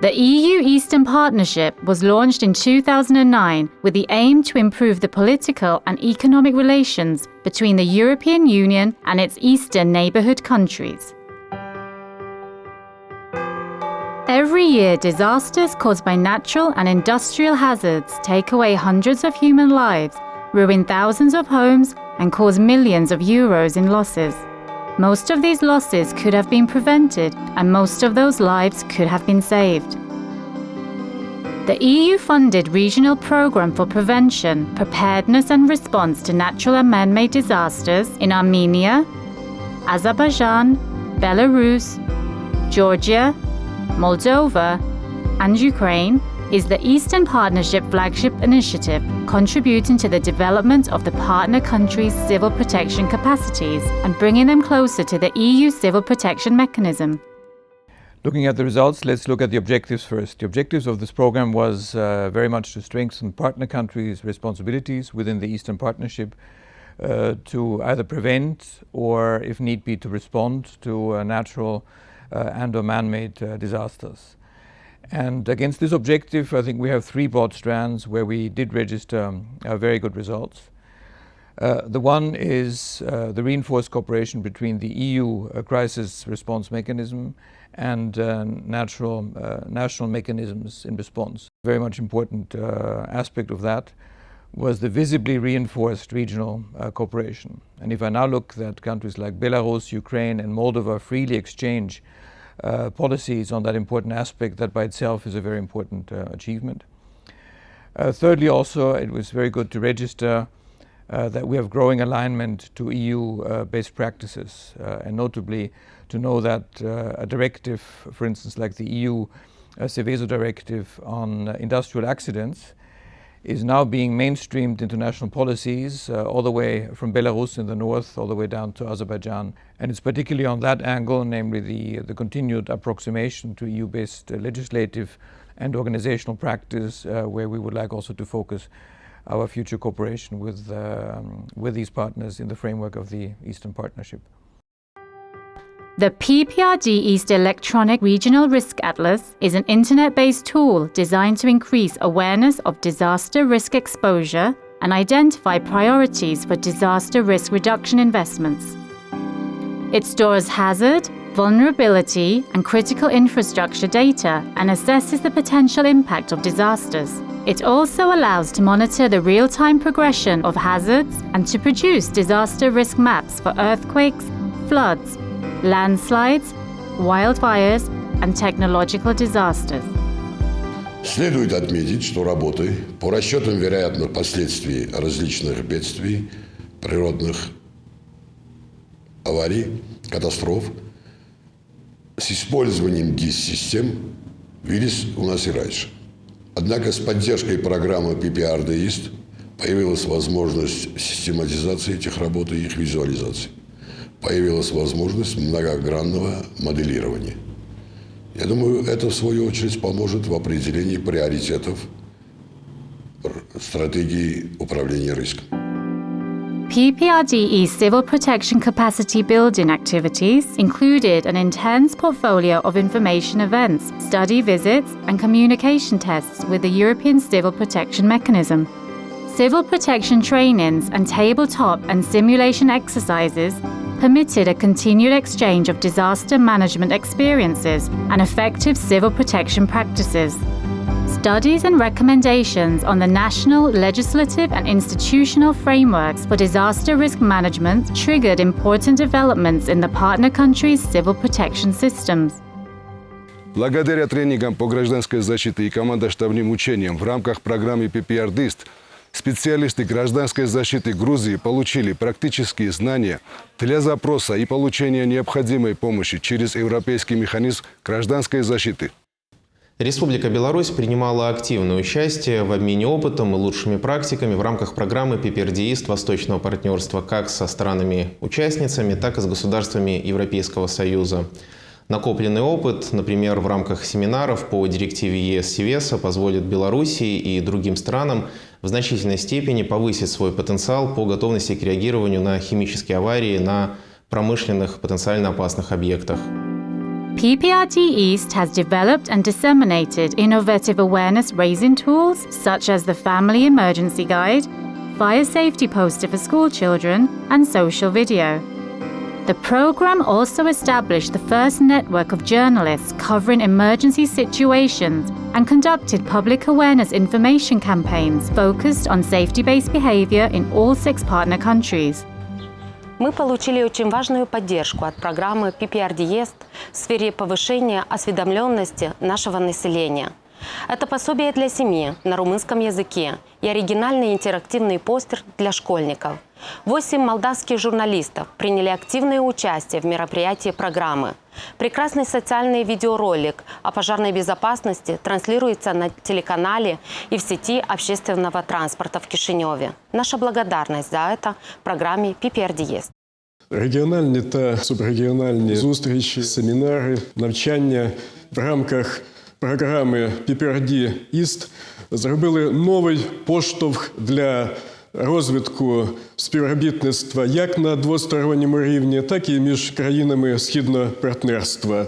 The EU Eastern Partnership was launched in 2009 with the aim to improve the political and economic relations between the European Union and its eastern neighborhood countries. Every year, disasters caused by natural and industrial hazards take away hundreds of human lives, ruin thousands of homes, and cause millions of euros in losses. Most of these losses could have been prevented, and most of those lives could have been saved. The EU-funded Regional Programme for Prevention, Preparedness and Response to Natural and Man-Made Disasters in Armenia, Azerbaijan, Belarus, Georgia, Moldova, and Ukraine is the Eastern Partnership flagship initiative, contributing to the development of the partner countries' civil protection capacities and bringing them closer to the EU civil protection mechanism. Looking at the results, let's look at the objectives first. The objectives of this program was very much to strengthen partner countries' responsibilities within the Eastern Partnership to either prevent or, if need be, to respond to natural and or man-made disasters. And against this objective, I think we have three broad strands where we did register very good results. The one is the reinforced cooperation between the EU crisis response mechanism and national mechanisms in response. A very much important aspect of that was the visibly reinforced regional cooperation. And if I now look that countries like Belarus, Ukraine, and Moldova freely exchange policies on that important aspect, that by itself is a very important achievement. Thirdly, also, it was very good to register that we have growing alignment to EU best practices, and notably to know that a directive, for instance, like the EU Seveso directive on industrial accidents, is now being mainstreamed into national policies all the way from Belarus in the north all the way down to Azerbaijan. And it's particularly on that angle, namely the continued approximation to EU-based legislative and organizational practice, where we would like also to focus our future cooperation with these partners in the framework of the Eastern Partnership. The PPRD East Electronic Regional Risk Atlas is an internet-based tool designed to increase awareness of disaster risk exposure and identify priorities for disaster risk reduction investments. It stores hazard, vulnerability, and critical infrastructure data and assesses the potential impact of disasters. It also allows to monitor the real-time progression of hazards and to produce disaster risk maps for earthquakes, floods, landslides, wildfires, and technological disasters. Следует отметить, что работы по расчетам вероятных последствий различных бедствий, природных аварий, катастроф с использованием GIS-систем велись у нас и раньше. Однако с поддержкой программы PPRD East появилась возможность систематизации этих работ и их визуализации. Появилась возможность многогранного моделирования. Я думаю, это в свою очередь поможет в определении приоритетов стратегии управления риском. PPRDE civil protection capacity building activities included an intense portfolio of information events, study visits, and communication tests with the European Civil Protection Mechanism. Civil protection trainings and tabletop and simulation exercises permitted a continued exchange of disaster management experiences and effective civil protection practices. Studies and recommendations on the national, legislative and institutional frameworks for disaster risk management triggered important developments in the partner countries' civil protection systems. Благодаря тренингам по гражданской защите и командно-штабным учениям в рамках программы PPRD специалисты гражданской защиты Грузии получили практические знания для запроса и получения необходимой помощи через Европейский механизм гражданской защиты. Республика Беларусь принимала активное участие в обмене опытом и лучшими практиками в рамках программы PPRD East Восточного партнерства как со странами-участницами, так и с государствами Европейского Союза. Накопленный опыт, например, в рамках семинаров по директиве ЕС Севеса, позволит Белоруссии и другим странам в значительной степени повысить свой потенциал по готовности к реагированию на химические аварии на промышленных потенциально опасных объектах. PPRD East has developed and disseminated innovative awareness-raising tools such as the Family Emergency Guide, Fire Safety Poster for school children, and social video. The program also established the first network of journalists covering emergency situations and conducted public awareness information campaigns focused on safety-based behavior in all 6 partner countries. Мы получили очень важную поддержку от программы PPRD East в сфере повышения осведомленности нашего населения. Это пособие для семьи на румынском языке и оригинальный интерактивный постер для школьников. 8 молдавских журналистов приняли активное участие в мероприятии программы. Прекрасный социальный видеоролик о пожарной безопасности транслируется на телеканале и в сети общественного транспорта в Кишиневе. Наша благодарность за это программе PPRD East. Регіональні та субрегіональні зустрічі, семінари, навчання в рамках програми PPRD East зробили новий поштовх для розвитку співробітництва як на двосторонньому рівні, так і між країнами Східного партнерства.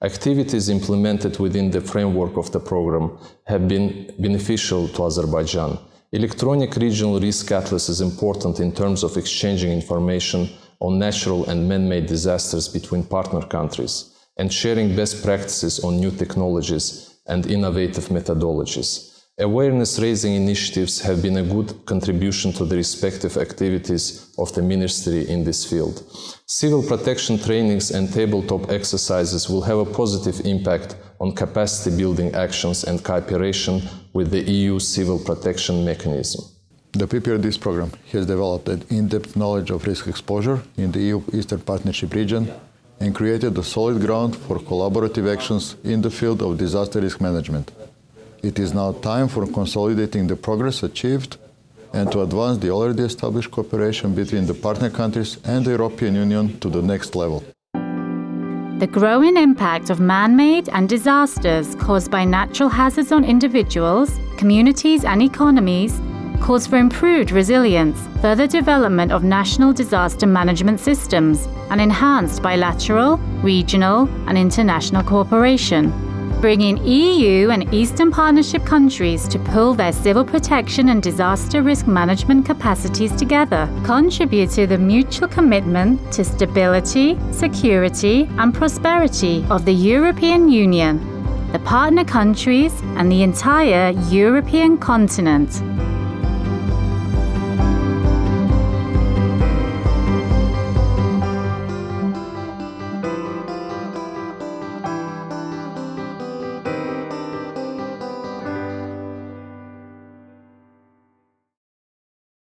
Activities implemented within the framework of the program have been beneficial to Azerbaijan. Electronic regional risk atlas is important in terms of exchanging information on natural and man-made disasters between partner countries and sharing best practices on new technologies and innovative methodologies. Awareness-raising initiatives have been a good contribution to the respective activities of the ministry in this field. Civil protection trainings and tabletop exercises will have a positive impact on capacity-building actions and cooperation with the EU civil protection mechanism. The PPRD program has developed an in-depth knowledge of risk exposure in the EU Eastern Partnership region and created a solid ground for collaborative actions in the field of disaster risk management. It is now time for consolidating the progress achieved and to advance the already established cooperation between the partner countries and the European Union to the next level. The growing impact of man-made and disasters caused by natural hazards on individuals, communities and economies calls for improved resilience, further development of national disaster management systems, and enhanced bilateral, regional and international cooperation. Bringing EU and Eastern Partnership countries to pool their civil protection and disaster risk management capacities together contribute to the mutual commitment to stability, security and prosperity of the European Union, the partner countries and the entire European continent.